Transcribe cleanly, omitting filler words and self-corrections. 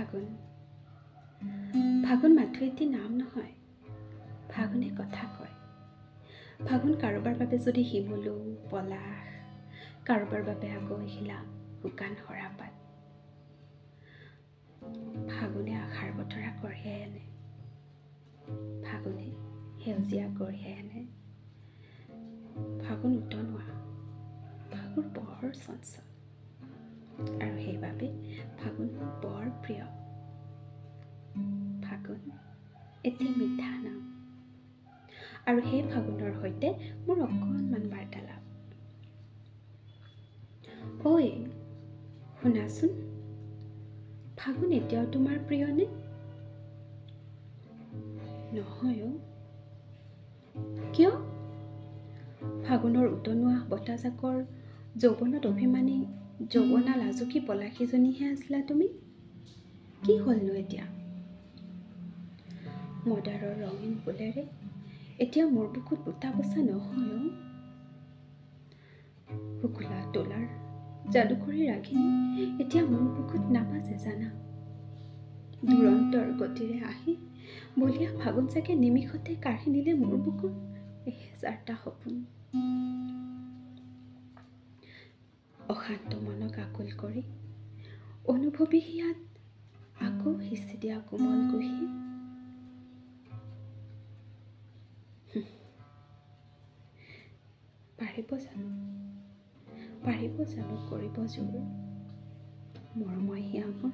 ফাগুন ফাগুন মাথো এটি নাম নহয়, ফাগুনে কথা কয়। ফাগুন কাৰোবাৰ বাবে যদি শিমলু পলাশ, কাৰোবাৰ বাবে আকৌ আহিলা শুকান সৰাপাত। ফাগুনে আশাৰ বতৰা কঢ়িয়াই আনে, ফাগুনে সেউজীয়া কঢ়িয়াই আনে। ফাগুন উতনোৱা, ফাগুন বৰ চঞ্চল, আৰু সেইবাবে ফাগুন বৰ প্ৰিয়। ফাগুন এটি মিঠা নাম, আৰু সেই ফাগুনৰ সৈতে মোৰ অকণমান বাৰ্তালাপ। ঐ শুনাচোন, ফাগুন এতিয়াও তোমাৰ প্ৰিয়নে? নহয় অ'। কিয়? ফাগুনৰ উতনোৱা বতাহজাকৰ যৌৱনত অভিমানী যৌৱনা লাজুকী পলাশীজনীহে আছিলা তুমি। কি হ'লনো এতিয়া? মদাৰৰ ৰঙীন ফুলেৰে এতিয়া মোৰ বুকুত বুটা বচা নহয় অ'। শুকুলা তোলাৰ যাদুকৰী ৰাগিনী এতিয়া মোৰ বুকুত নাবাজে জানা। দুৰন্তৰ গতিৰে আহি বলিয়া ফাগুন চাগে নিমিষতে কাঢ়ি নিলে মোৰ বুকুত এহেজাৰটা সপোন। অশান্ত মনক আকুল কৰি অনুভৱী হিয়াত আকৌ সিঁচি দিয়া কোমল কুহি। পাৰিব জানো কৰিব জোৰ মৰময় হিয়া মোৰ?